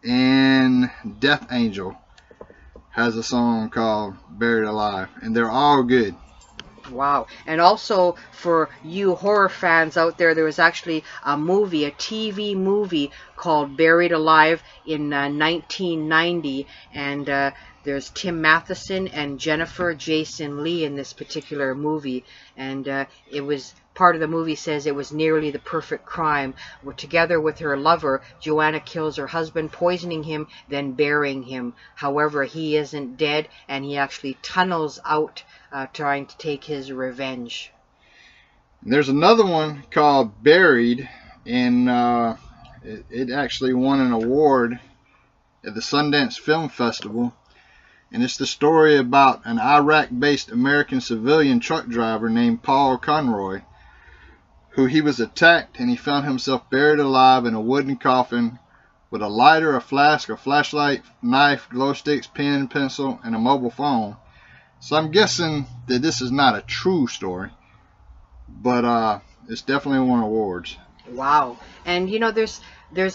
Speaker 1: And Death Angel has a song called Buried Alive. And they're all good.
Speaker 2: Wow. And also, for you horror fans out there, there was actually a movie, a TV movie called Buried Alive in 1990. And there's Tim Matheson and Jennifer Jason Leigh in this particular movie. And it was... part of the movie says it was nearly the perfect crime. Together with her lover, Joanna kills her husband, poisoning him, then burying him. However, he isn't dead, and he actually tunnels out, trying to take his revenge.
Speaker 1: There's another one called Buried, and it actually won an award at the Sundance Film Festival. And it's the story about an Iraq-based American civilian truck driver named Paul Conroy, who he was attacked and he found himself buried alive in a wooden coffin with a lighter, a flask, a flashlight, knife, glow sticks, pen, pencil, and a mobile phone. So I'm guessing that this is not a true story, but it's definitely won awards.
Speaker 2: Wow. And you know, there's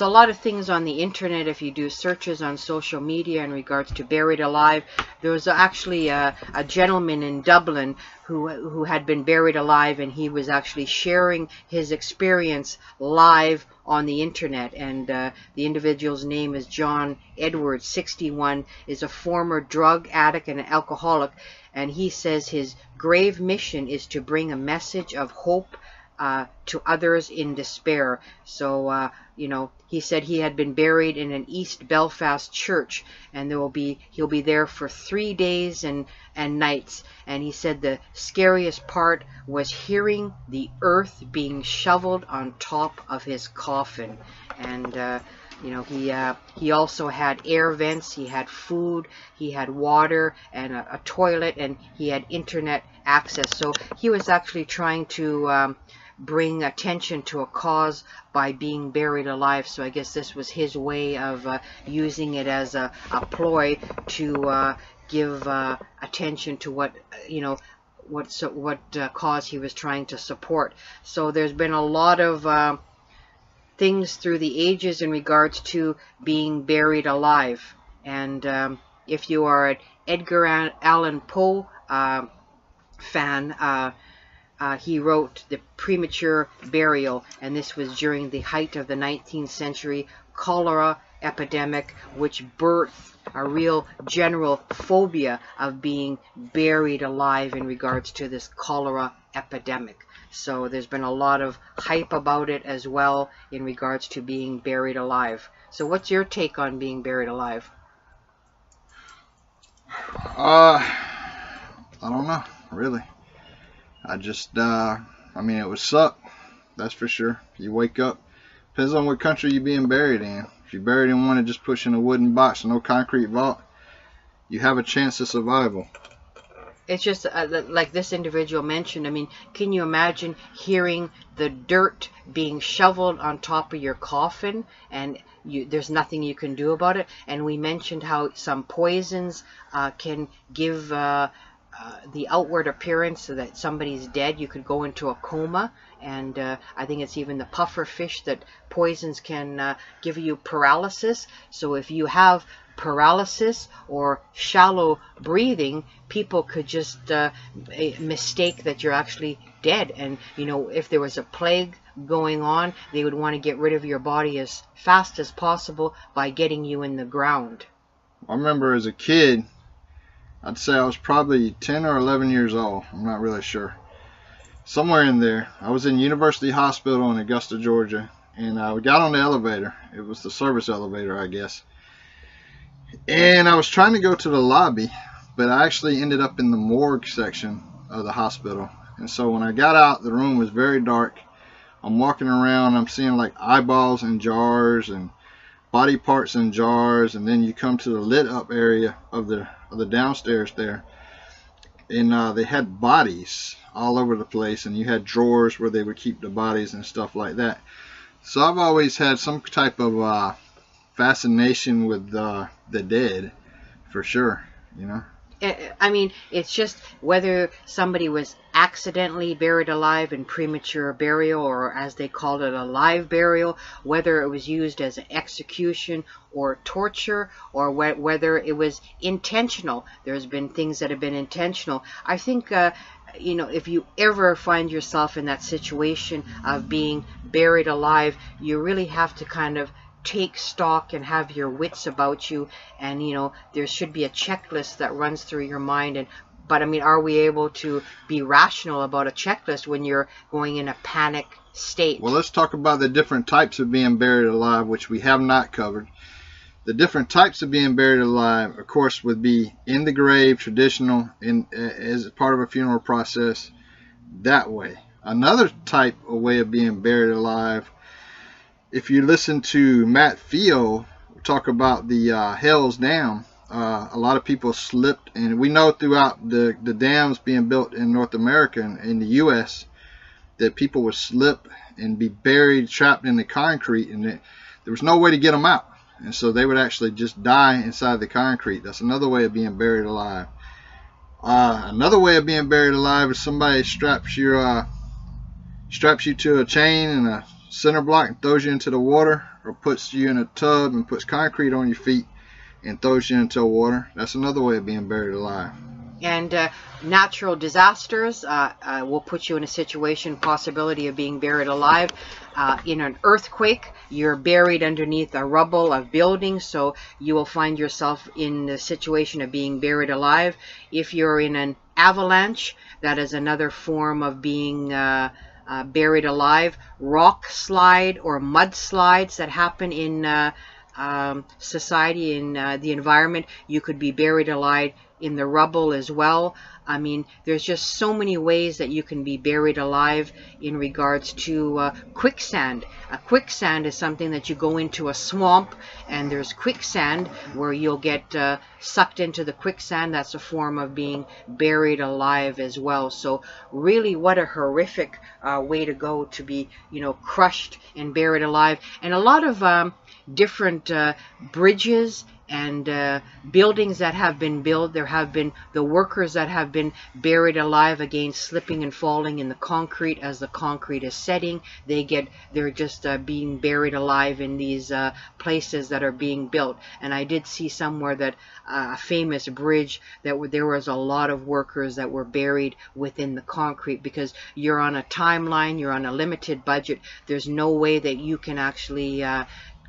Speaker 2: a lot of things on the internet. If you do searches on social media in regards to Buried Alive, there was actually a gentleman in Dublin who had been buried alive, and he was actually sharing his experience live on the internet. And the individual's name is John Edwards, 61, is a former drug addict and an alcoholic, and he says his grave mission is to bring a message of hope to others in despair. So, you know, he said he had been buried in an East Belfast church, and he'll be there for 3 days and nights. And he said the scariest part was hearing the earth being shoveled on top of his coffin. And you know, he also had air vents, he had food, he had water and a toilet, and he had internet access. So he was actually trying to bring attention to a cause by being buried alive. So I guess this was his way of using it as a ploy to give attention to what, you know, what cause he was trying to support. So there's been a lot of things through the ages in regards to being buried alive. And if you are an Edgar Allan Poe fan, he wrote The Premature Burial, and this was during the height of the 19th century cholera epidemic, which birthed a real general phobia of being buried alive in regards to this cholera epidemic. So there's been a lot of hype about it as well in regards to being buried alive. So what's your take on being buried alive?
Speaker 1: I don't know, really. I just, I mean, it would suck, that's for sure. You wake up, depends on what country you're being buried in. If you're buried in one that just puts in a wooden box, no concrete vault, you have a chance of survival. It's just
Speaker 2: like this individual mentioned. I mean, can you imagine hearing the dirt being shoveled on top of your coffin, and there's nothing you can do about it? And we mentioned how some poisons can give the outward appearance so that somebody's dead. You could go into a coma, and I think it's even the puffer fish that poisons can give you paralysis. So if you have paralysis or shallow breathing, people could just mistake that you're actually dead. And you know, if there was a plague going on, they would want to get rid of your body as fast as possible by getting you in the ground.
Speaker 1: I remember as a kid, I'd say I was probably 10 or 11 years old. I'm not really sure. Somewhere in there. I was in University Hospital in Augusta, Georgia. And we got on the elevator. It was the service elevator, I guess. And I was trying to go to the lobby, but I actually ended up in the morgue section of the hospital. And so when I got out, the room was very dark. I'm walking around. I'm seeing like eyeballs in jars and body parts in jars. And then you come to the lit up area of the downstairs there, and they had bodies all over the place, and you had drawers where they would keep the bodies and stuff like that. So I've always had some type of fascination with the dead, for sure, you know.
Speaker 2: I mean, it's just whether somebody was accidentally buried alive in premature burial, or as they called it, a live burial, whether it was used as an execution or torture, or whether it was intentional. There's been things that have been intentional. I think, you know, if you ever find yourself in that situation of being buried alive, you really have to kind of take stock and have your wits about you, and you know, there should be a checklist that runs through your mind. But I mean, are we able to be rational about a checklist when you're going in a panic state?
Speaker 1: Well, let's talk about the different types of being buried alive, which we have not covered. The different types of being buried alive, of course, would be in the grave, traditional, as part of a funeral process, that way. Another type of way of being buried alive, if you listen to Matt Fio talk about the Hell's Dam, a lot of people slipped, and we know throughout the dams being built in North America and in the U.S. that people would slip and be buried, trapped in the concrete, and there was no way to get them out, and so they would actually just die inside the concrete. That's another way of being buried alive. Another way of being buried alive is somebody straps you to a chain and a center block and throws you into the water, or puts you in a tub and puts concrete on your feet and throws you into water. That's another way of being buried alive.
Speaker 2: And natural disasters will put you in a situation, possibility of being buried alive. In an earthquake, you're buried underneath the rubble of buildings, so you will find yourself in the situation of being buried alive. If you're in an avalanche, that is another form of being buried alive. Rock slide or mudslides that happen in society, in the environment, you could be buried alive in the rubble as well. I mean, there's just so many ways that you can be buried alive in regards to quicksand. Quicksand is something that you go into a swamp, and there's quicksand where you'll get sucked into the quicksand. That's a form of being buried alive as well. So really, what a horrific way to go, to be, you know, crushed and buried alive. And a lot of different bridges and buildings that have been built, there have been the workers that have been buried alive, again slipping and falling in the concrete as the concrete is setting. They're just being buried alive in these places that are being built. And I did see somewhere that a famous bridge that there was a lot of workers that were buried within the concrete, because you're on a timeline, you're on a limited budget. There's no way that you can actually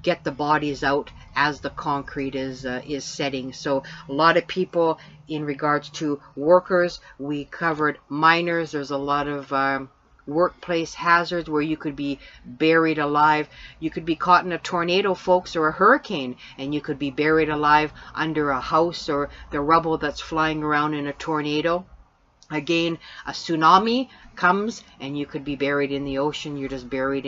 Speaker 2: get the bodies out as the concrete is setting. So a lot of people, in regards to workers, we covered miners. There's a lot of workplace hazards where you could be buried alive. You could be caught in a tornado, folks, or a hurricane, and you could be buried alive under a house or the rubble that's flying around in a tornado. Again, a tsunami comes and you could be buried in the ocean. You're just buried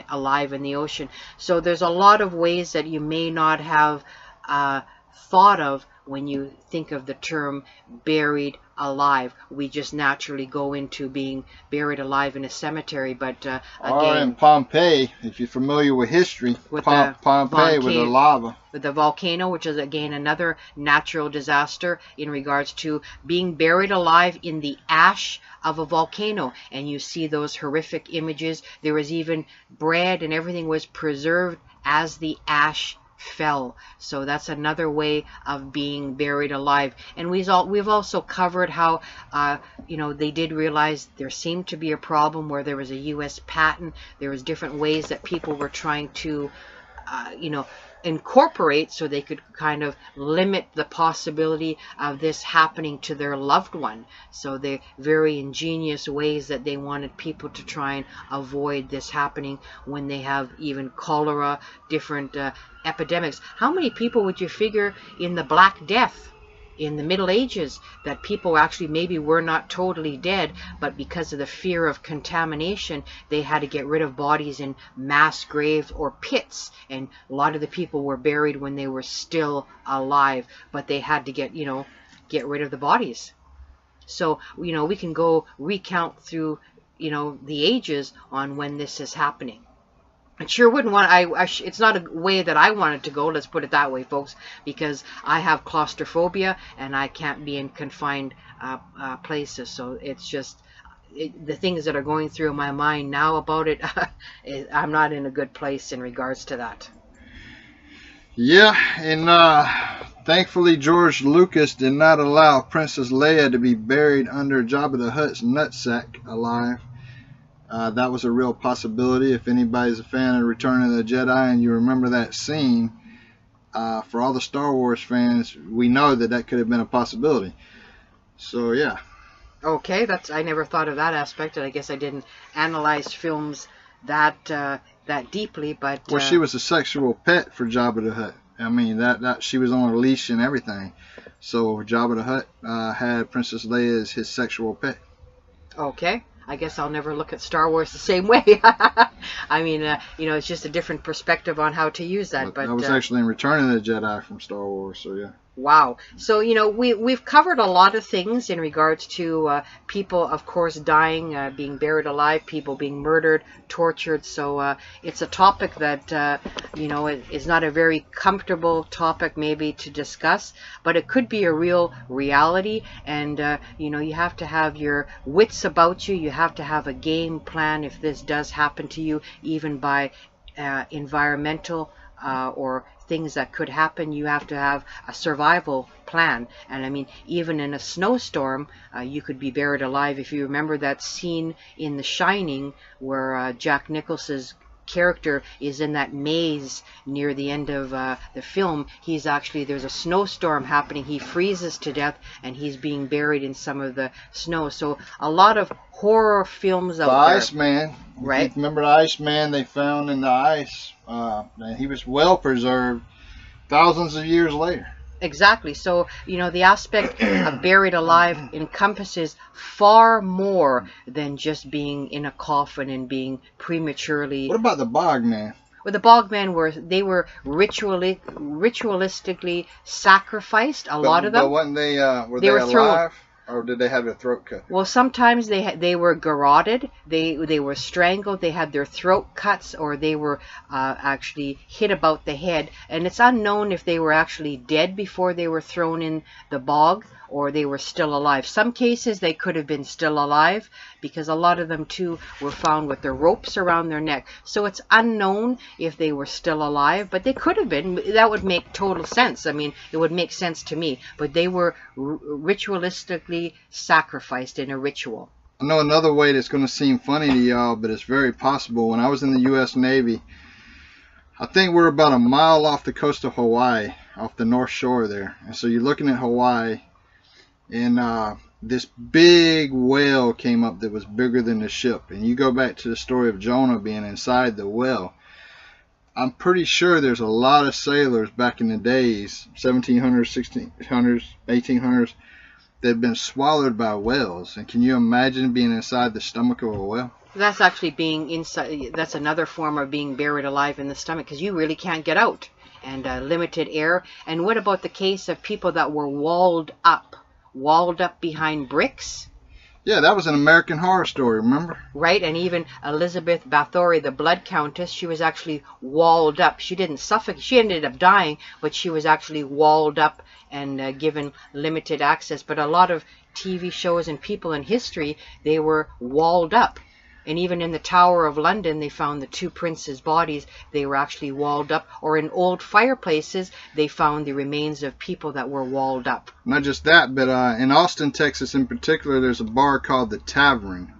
Speaker 2: alive in the ocean. So there's a lot of ways that you may not have thought of when you think of the term buried alive. We just naturally go into being buried alive in a cemetery. But
Speaker 1: or in Pompeii, if you're familiar with history,
Speaker 2: with
Speaker 1: Pompeii with the lava.
Speaker 2: With the volcano, which is again another natural disaster in regards to being buried alive in the ash of a volcano. And you see those horrific images. There was even bread and everything was preserved as the ash fell. So that's another way of being buried alive. And we've also covered how you know, they did realize there seemed to be a problem where there was a U.S. patent. There was different ways that people were trying to you know, incorporate so they could kind of limit the possibility of this happening to their loved one. So they're very ingenious ways that they wanted people to try and avoid this happening when they have even cholera, different epidemics. How many people would you figure in the Black Death in the Middle Ages that people actually maybe were not totally dead, but because of the fear of contamination, they had to get rid of bodies in mass graves or pits, and a lot of the people were buried when they were still alive, but they had to get rid of the bodies. So, you know, we can go recount through, you know, the ages on when this is happening. I sure wouldn't want, it's not a way that I wanted to go, let's put it that way, folks, because I have claustrophobia and I can't be in confined places. So it's just, the things that are going through my mind now about it, I'm not in a good place in regards to that.
Speaker 1: Yeah, and thankfully George Lucas did not allow Princess Leia to be buried under Jabba the Hutt's nutsack alive. That was a real possibility. If anybody's a fan of Return of the Jedi and you remember that scene, for all the Star Wars fans, we know that that could have been a possibility. So yeah.
Speaker 2: Okay, I never thought of that aspect, and I guess I didn't analyze films that that deeply. But
Speaker 1: well, she was a sexual pet for Jabba the Hutt. I mean, that she was on a leash and everything. So Jabba the Hutt had Princess Leia as his sexual pet.
Speaker 2: Okay. I guess I'll never look at Star Wars the same way. I mean, you know, it's just a different perspective on how to use that. But
Speaker 1: that was actually in Return of the Jedi from Star Wars, so yeah.
Speaker 2: Wow. So, you know, we've covered a lot of things in regards to people, of course, dying, being buried alive, people being murdered, tortured. So it's a topic that, you know, is not a very comfortable topic maybe to discuss, but it could be a real reality. And, you know, you have to have your wits about you. You have to have a game plan if this does happen to you, even by environmental or things that could happen. You have to have a survival plan. And I mean, even in a snowstorm, you could be buried alive. If you remember that scene in The Shining where Jack Nicholson's character is in that maze near the end of the film, he's actually, there's a snowstorm happening, he freezes to death and he's being buried in some of the snow. So a lot of horror films out there.
Speaker 1: The Iceman,
Speaker 2: right?
Speaker 1: Remember the Iceman they found in the ice? And he was well preserved thousands of years later.
Speaker 2: Exactly. So, you know, the aspect of buried alive encompasses far more than just being in a coffin and being prematurely.
Speaker 1: What about the Bogman?
Speaker 2: Well, the Bogmen were ritualistically sacrificed. A lot of them.
Speaker 1: But weren't they were they alive? Or did they have their throat cut?
Speaker 2: Well, sometimes they were garroted, they were strangled, they had their throat cuts, or they were actually hit about the head. And it's unknown if they were actually dead before they were thrown in the bog, or they were still alive. Some cases they could have been still alive, because a lot of them too were found with their ropes around their neck. So it's unknown if they were still alive, but they could have been. That would make total sense. I mean, it would make sense to me. But they were ritualistically sacrificed in a ritual.
Speaker 1: I know another way that's going to seem funny to y'all, but it's very possible. When I was in the U.S. Navy, I think we're about a mile off the coast of Hawaii, off the north shore there. And so you're looking at Hawaii, and this big whale came up that was bigger than the ship. And you go back to the story of Jonah being inside the whale. I'm pretty sure there's a lot of sailors back in the days, 1700s, 1600s, 1800s, that had been swallowed by whales. And can you imagine being inside the stomach of a whale?
Speaker 2: That's actually being inside. That's another form of being buried alive in the stomach, because you really can't get out, and limited air. And what about the case of people that were walled up behind bricks?
Speaker 1: Yeah, that was an American Horror Story, remember?
Speaker 2: Right, and even Elizabeth Bathory, the Blood Countess, she was actually walled up. She didn't suffocate. She ended up dying, but she was actually walled up and given limited access. But a lot of TV shows and people in history, they were walled up. And even in the Tower of London, they found the two princes' bodies. They were actually walled up. Or in old fireplaces, they found the remains of people that were walled up.
Speaker 1: Not just that, but in Austin, Texas in particular, there's a bar called the Tavern.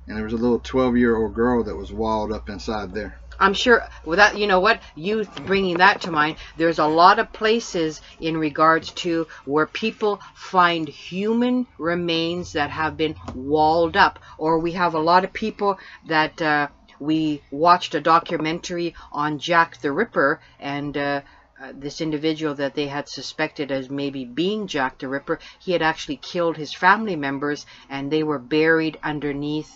Speaker 1: And there was a little 12-year-old girl that was walled up inside there.
Speaker 2: I'm sure, without, you know what, you bringing that to mind, there's a lot of places in regards to where people find human remains that have been walled up. Or we have a lot of people that we watched a documentary on Jack the Ripper, and this individual that they had suspected as maybe being Jack the Ripper, he had actually killed his family members, and they were buried underneath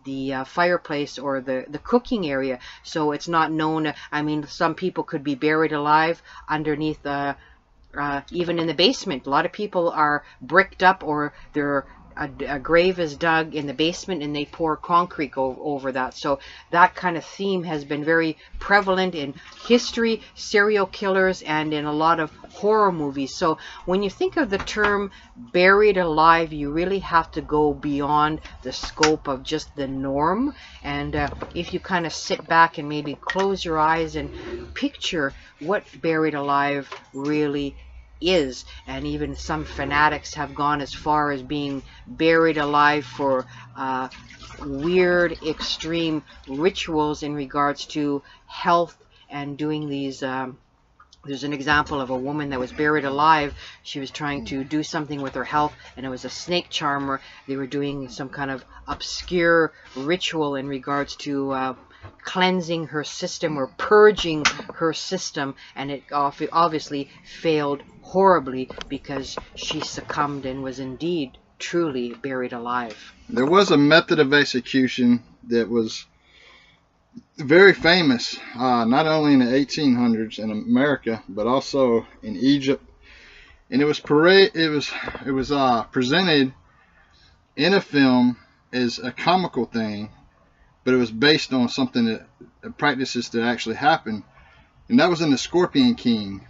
Speaker 2: the fireplace or the cooking area. So it's not known. I mean, some people could be buried alive underneath even in the basement. A lot of people are bricked up, or a grave is dug in the basement and they pour concrete over that. So that kind of theme has been very prevalent in history, serial killers, and in a lot of horror movies. So when you think of the term buried alive, you really have to go beyond the scope of just the norm. And if you kind of sit back and maybe close your eyes and picture what buried alive really is, and even some fanatics have gone as far as being buried alive for weird extreme rituals in regards to health and doing these there's an example of a woman that was buried alive. She was trying to do something with her health, and it was a snake charmer. They were doing some kind of obscure ritual in regards to cleansing her system or purging her system, and it obviously failed horribly because she succumbed and was indeed truly buried alive.
Speaker 1: There was a method of execution that was very famous, not only in the 1800s in America, but also in Egypt, and it was presented in a film as a comical thing, but it was based on something that practices that actually happened, and that was in the Scorpion King,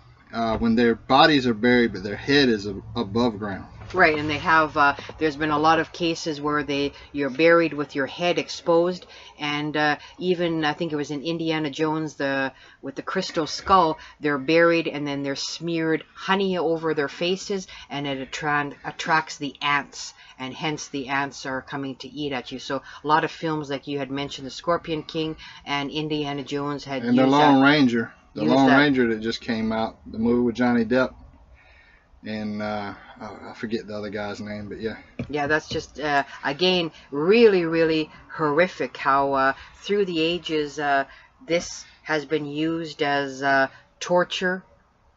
Speaker 1: when their bodies are buried but their head is above ground.
Speaker 2: Right, and they have, there's been a lot of cases where you're buried with your head exposed, and even, I think it was in Indiana Jones, with the crystal skull, they're buried and then they're smeared honey over their faces, and it attracts the ants, and hence the ants are coming to eat at you. So a lot of films, like you had mentioned, the Scorpion King and Indiana Jones had
Speaker 1: and
Speaker 2: used
Speaker 1: the Lone
Speaker 2: that.
Speaker 1: Ranger. The Lone Ranger that just came out, the movie with Johnny Depp. And I forget the other guy's name, but yeah.
Speaker 2: Yeah, that's just, again, really, really horrific how through the ages this has been used as torture.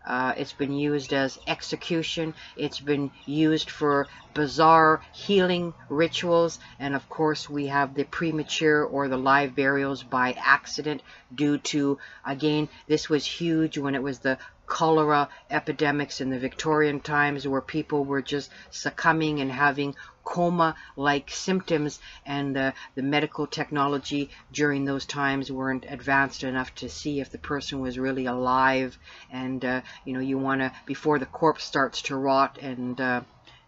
Speaker 2: It's been used as execution. It's been used for bizarre healing rituals. And of course, we have the premature or the live burials by accident due to, again, this was huge when it was the cholera epidemics in the Victorian times, where people were just succumbing and having coma-like symptoms, and the medical technology during those times weren't advanced enough to see if the person was really alive. And you want to, before the corpse starts to rot and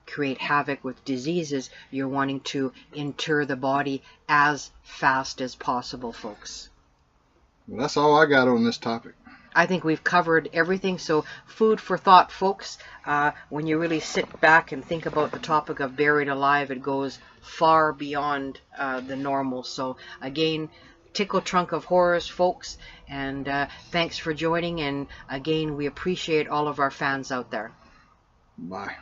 Speaker 2: create havoc with diseases, you're wanting to inter the body as fast as possible, folks.
Speaker 1: Well, that's all I got on this topic.
Speaker 2: I think we've covered everything, so food for thought, folks. When you really sit back and think about the topic of buried alive, it goes far beyond the normal. So again, Tickle Trunk of Horrors, folks, and thanks for joining, and again, we appreciate all of our fans out there.
Speaker 1: Bye.